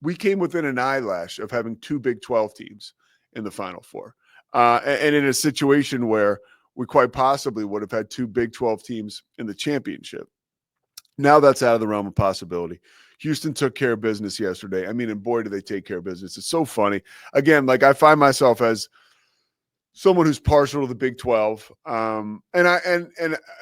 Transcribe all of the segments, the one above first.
we came within an eyelash of having two Big 12 teams in the Final Four. And in a situation where we quite possibly would have had two Big 12 teams in the championship. Now that's out of the realm of possibility. Houston took care of business yesterday. I mean, and boy, do they take care of business. It's so funny. Again, like I find myself as someone who's partial to the Big 12. And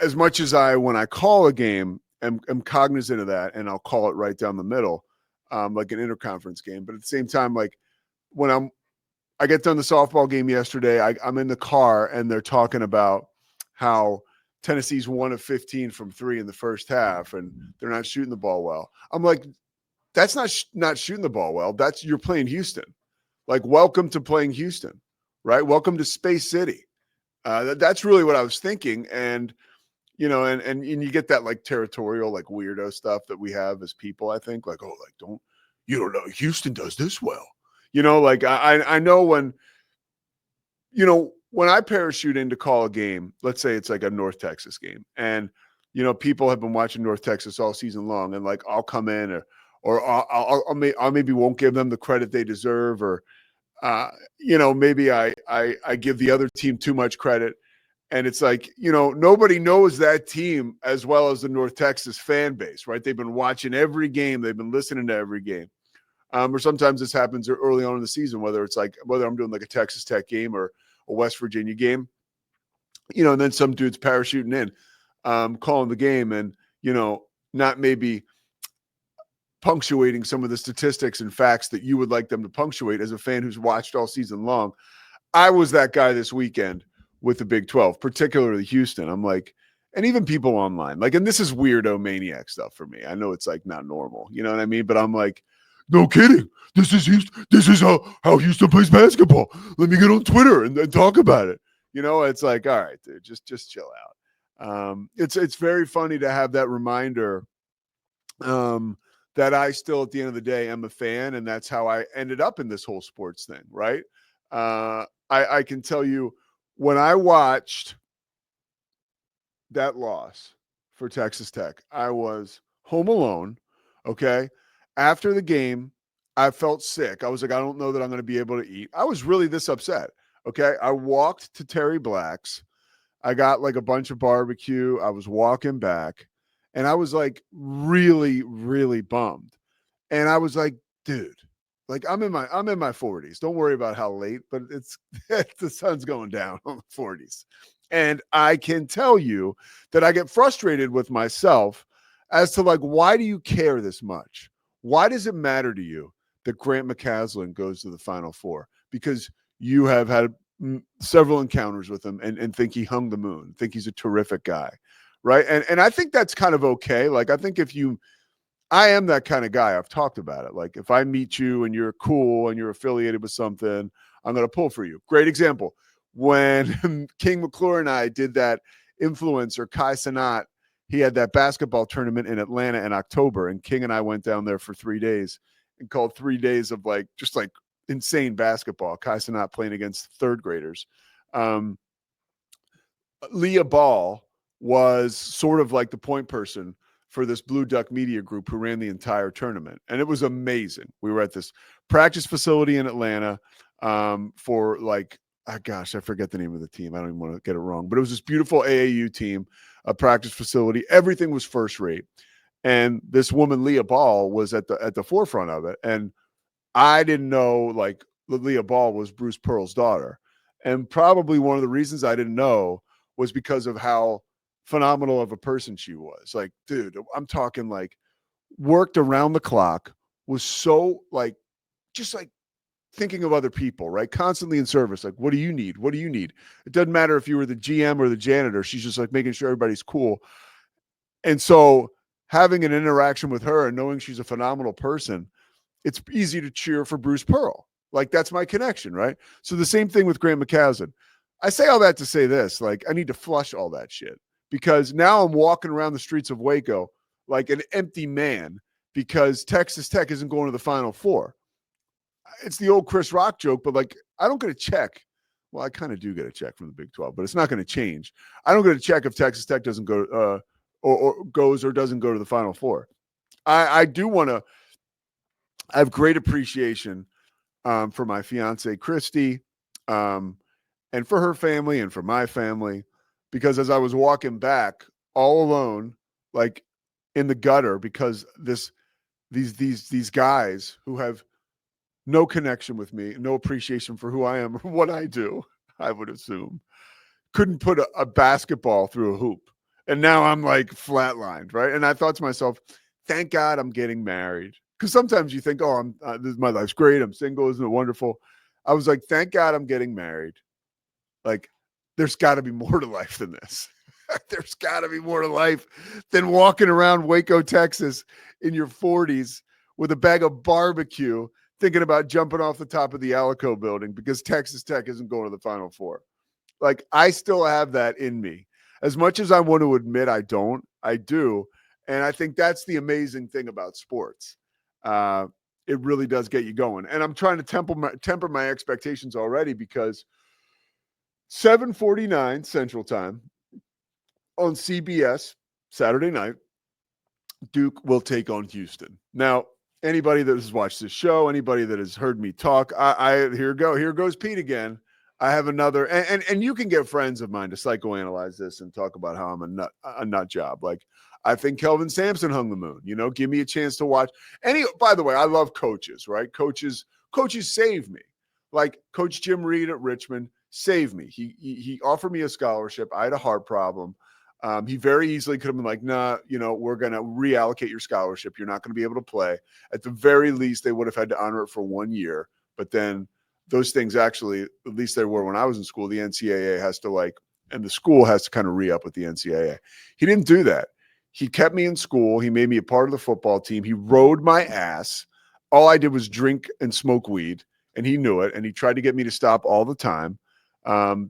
as much as when I call a game, am cognizant of that, and I'll call it right down the middle, like an interconference game. But at the same time, like when I get done the softball game yesterday, I'm in the car and they're talking about how Tennessee's 1 of 15 from 3 in the first half and they're not shooting the ball well. I'm like, that's not shooting the ball well. You're playing Houston. Like, welcome to playing Houston, right? Welcome to Space City. That's really what I was thinking. And, you know, and you get that like territorial, like weirdo stuff that we have as people, I think, like, oh, like, you don't know, Houston does this well. You know, like I know when I parachute in to call a game, let's say it's like a North Texas game, and people have been watching North Texas all season long, and like I'll come in or I'll maybe won't give them the credit they deserve, or maybe I give the other team too much credit, and it's like nobody knows that team as well as the North Texas fan base, right? They've been watching every game, they've been listening to every game. Or sometimes this happens early on in the season, whether I'm doing like a Texas Tech game or a West Virginia game, and then some dude's parachuting in, calling the game and, not maybe punctuating some of the statistics and facts that you would like them to punctuate as a fan who's watched all season long. I was that guy this weekend with the Big 12, particularly Houston. I'm like, and even people online, like, and this is weirdo maniac stuff for me. I know it's like not normal, you know what I mean? But I'm like, no kidding. This is Houston. This is how Houston plays basketball. Let me get on Twitter and talk about it. It's like, all right, dude, just chill out. It's very funny to have that reminder that I still, at the end of the day, am a fan, and that's how I ended up in this whole sports thing, right? I can tell you, when I watched that loss for Texas Tech, I was home alone, okay? After the game, I felt sick. I was like, I don't know that I'm going to be able to eat. I was really this upset, okay? I walked to Terry Black's. I got like a bunch of barbecue. I was walking back, and I was like really, really bummed. And I was like, dude, like I'm in my 40s. Don't worry about how late, but it's the sun's going down on the 40s. And I can tell you that I get frustrated with myself as to like, why do you care this much? Why does it matter to you that Grant McCaslin goes to the Final Four? Because you have had several encounters with him and think he hung the moon, think he's a terrific guy, right? And I think that's kind of okay. Like, I think I am that kind of guy. I've talked about it. Like, if I meet you and you're cool and you're affiliated with something, I'm going to pull for you. Great example. When King McClure and I did that influencer, Kai Sanat, he had that basketball tournament in Atlanta in October, and King and I went down there for 3 days and called 3 days of like, just like insane basketball. Kai Sanat playing against third graders. Leah Ball was sort of like the point person for this Blue Duck Media Group who ran the entire tournament. And it was amazing. We were at this practice facility in Atlanta for like, I forget the name of the team. I don't even want to get it wrong, but it was this beautiful AAU team, a practice facility. Everything was first rate. And this woman, Leah Ball, was at the forefront of it. And I didn't know, like, Leah Ball was Bruce Pearl's daughter. And probably one of the reasons I didn't know was because of how phenomenal of a person she was. Like, dude, I'm talking like worked around the clock, was so like, just like thinking of other people, right? Constantly in service. Like, what do you need? What do you need? It doesn't matter if you were the GM or the janitor. She's just like making sure everybody's cool. And so having an interaction with her and knowing she's a phenomenal person, it's easy to cheer for Bruce Pearl. Like, that's my connection, right? So the same thing with Grant McCaslin. I say all that to say this, like, I need to flush all that shit, because now I'm walking around the streets of Waco like an empty man because Texas Tech isn't going to the Final Four. It's the old Chris Rock joke, but like, I don't get a check. Well, I kind of do get a check from the Big 12, but it's not going to change. I don't get a check if Texas Tech doesn't go or goes or doesn't go to the Final Four. I do want to I have great appreciation for my fiance, Christy, um, and for her family and for my family, because as I was walking back all alone, like in the gutter, because these guys who have no connection with me, no appreciation for who I am or what I do, I would assume, couldn't put a basketball through a hoop. And now I'm like flatlined, right? And I thought to myself, thank God I'm getting married. Because sometimes you think, oh, my life's great. I'm single. Isn't it wonderful? I was like, thank God I'm getting married. Like, there's got to be more to life than this. There's got to be more to life than walking around Waco, Texas in your 40s with a bag of barbecue thinking about jumping off the top of the Alico building because Texas Tech isn't going to the Final Four. Like, I still have that in me. As much as I want to admit I don't, I do. And I think that's the amazing thing about sports. It really does get you going. And I'm trying to temper my expectations already because 7:49 Central Time on CBS Saturday night, Duke will take on Houston. Now, anybody that has watched this show, anybody that has heard me talk, here goes Pete again. I have another, and you can get friends of mine to psychoanalyze this and talk about how I'm a nut job. Like, I think Kelvin Sampson hung the moon. Give me a chance to watch. By the way, I love coaches, right? Coaches save me. Like Coach Jim Reed at Richmond saved me. He offered me a scholarship. I had a heart problem. He very easily could have been like, nah, we're going to reallocate your scholarship. You're not going to be able to play. At the very least, they would have had to honor it for 1 year. But then those things actually, at least they were when I was in school, the NCAA has to and the school has to kind of re-up with the NCAA. He didn't do that. He kept me in school. He made me a part of the football team. He rode my ass. All I did was drink and smoke weed, and he knew it. And he tried to get me to stop all the time.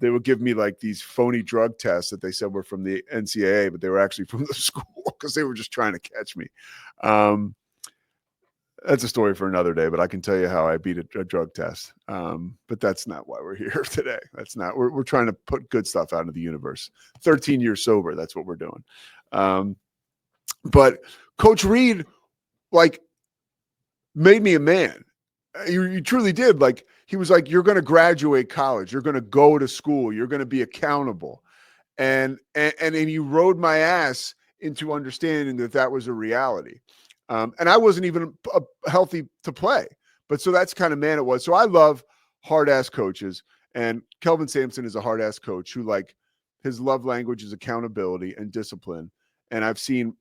They would give me like these phony drug tests that they said were from the NCAA, but they were actually from the school because they were just trying to catch me. That's a story for another day, but I can tell you how I beat a drug test. But that's not why we're here today. That's not, we're trying to put good stuff out into the universe. 13 years sober. That's what we're doing. But Coach Reed, made me a man. You truly did. Like, he was like, you're going to graduate college. You're going to go to school. You're going to be accountable. And he rode my ass into understanding that was a reality. And I wasn't even healthy to play. But so that's kind of man it was. So I love hard-ass coaches. And Kelvin Sampson is a hard-ass coach who, his love language is accountability and discipline. And I've seen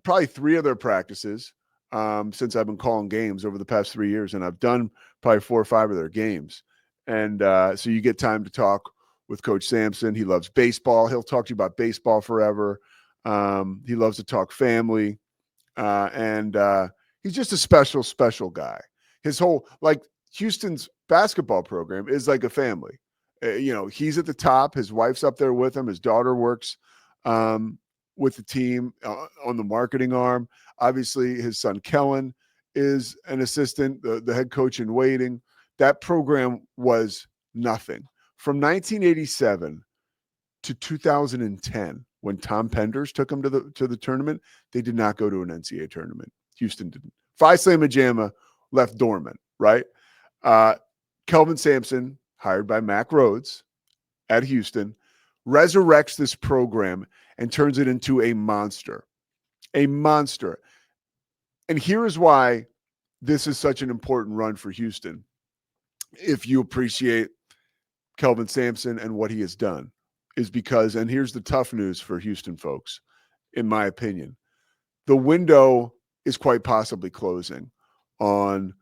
probably 3 of their practices since I've been calling games over the past 3 years. And I've done probably 4 or 5 of their games. And so you get time to talk with Coach Sampson. He loves baseball. He'll talk to you about baseball forever. He loves to talk family. And he's just a special, special guy. His whole, Houston's basketball program is like a family. He's at the top. His wife's up there with him. His daughter works with the team on the marketing arm. Obviously, his son Kellen is an assistant, the head coach in waiting. That program was nothing. From 1987 to 2010, when Tom Penders took him to the tournament, they did not go to an NCAA tournament. Houston didn't. Phi Slama Jama left dormant, right? Kelvin Sampson, hired by Mack Rhodes at Houston, resurrects this program and turns it into a monster. A monster. And here is why this is such an important run for Houston. If you appreciate Kelvin Sampson and what he has done, is because, and here's the tough news for Houston folks, in my opinion, the window is quite possibly closing on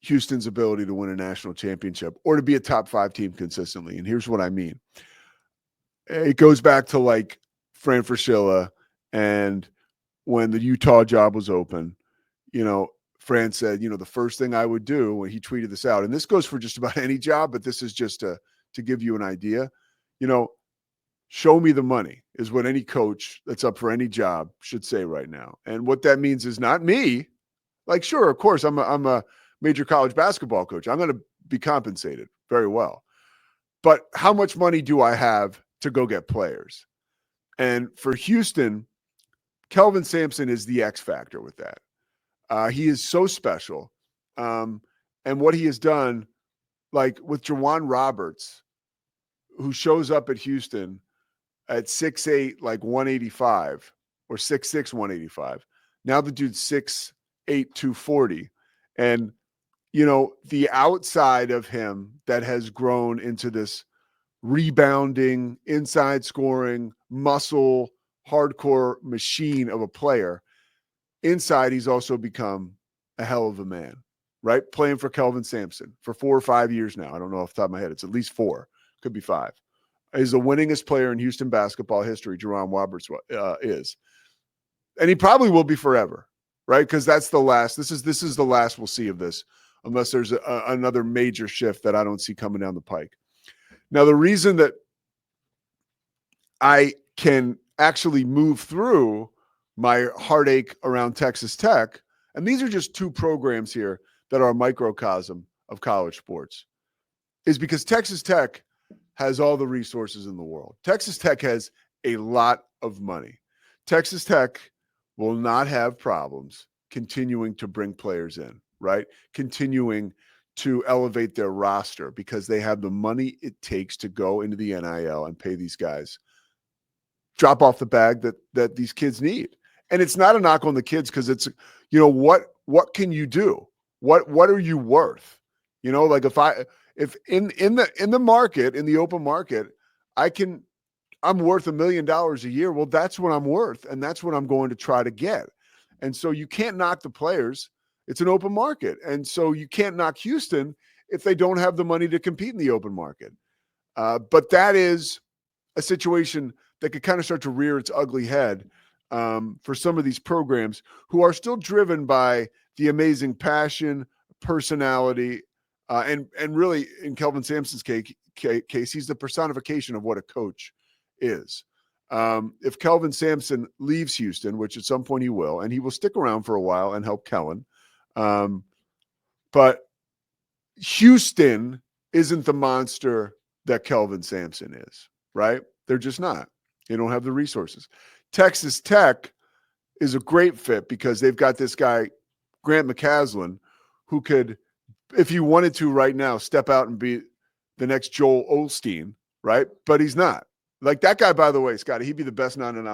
Houston's ability to win a national championship or to be a top 5 team consistently. And here's what I mean. It goes back to Fran Fraschilla, and when the Utah job was open, Fran said, the first thing I would do, when he tweeted this out, and this goes for just about any job, but this is just to give you an idea, show me the money is what any coach that's up for any job should say right now. And what that means is not me. Sure, of course, I'm a major college basketball coach. I'm going to be compensated very well. But how much money do I have to go get players? And for Houston, Kelvin Sampson is the X factor with that. He is so special. And what he has done, like with Jawan Roberts, who shows up at Houston at 6'8", like 185, or 6'6", 185. Now the dude's 6'8", 240. And, the outside of him that has grown into this rebounding, inside scoring, muscle, hardcore machine of a player. Inside, he's also become a hell of a man, right? Playing for Kelvin Sampson for 4 or 5 years now. I don't know off the top of my head. It's at least 4, could be 5. He's the winningest player in Houston basketball history, Jerron Roberts is. And he probably will be forever, right? Because that's the last. This is the last we'll see of this, unless there's another major shift that I don't see coming down the pike. Now, the reason that I can actually move through my heartache around Texas Tech, and these are just 2 programs here that are a microcosm of college sports, is because Texas Tech has all the resources in the world. Texas Tech has a lot of money. Texas Tech will not have problems continuing to bring players in, right? Continuing to elevate their roster because they have the money it takes to go into the NIL and pay these guys, drop off the bag that these kids need. And it's not a knock on the kids, because it's, what can you do? What are you worth? Like if in the market, in the open market, I'm worth $1 million a year. Well, that's what I'm worth. And that's what I'm going to try to get. And so you can't knock the players. It's an open market. And so you can't knock Houston if they don't have the money to compete in the open market. But that is a situation that could kind of start to rear its ugly head for some of these programs who are still driven by the amazing passion, personality, and really, in Kelvin Sampson's case, he's the personification of what a coach is. If Kelvin Sampson leaves Houston, which at some point he will, and he will stick around for a while and help Kellen, but Houston isn't the monster that Kelvin Sampson is, right? They're just not. They don't have the resources. Texas Tech is a great fit because they've got this guy, Grant McCaslin, who could, if he wanted to right now, step out and be the next Joel Osteen, right? But he's not. Like that guy, by the way, Scotty, he'd be the best 9-9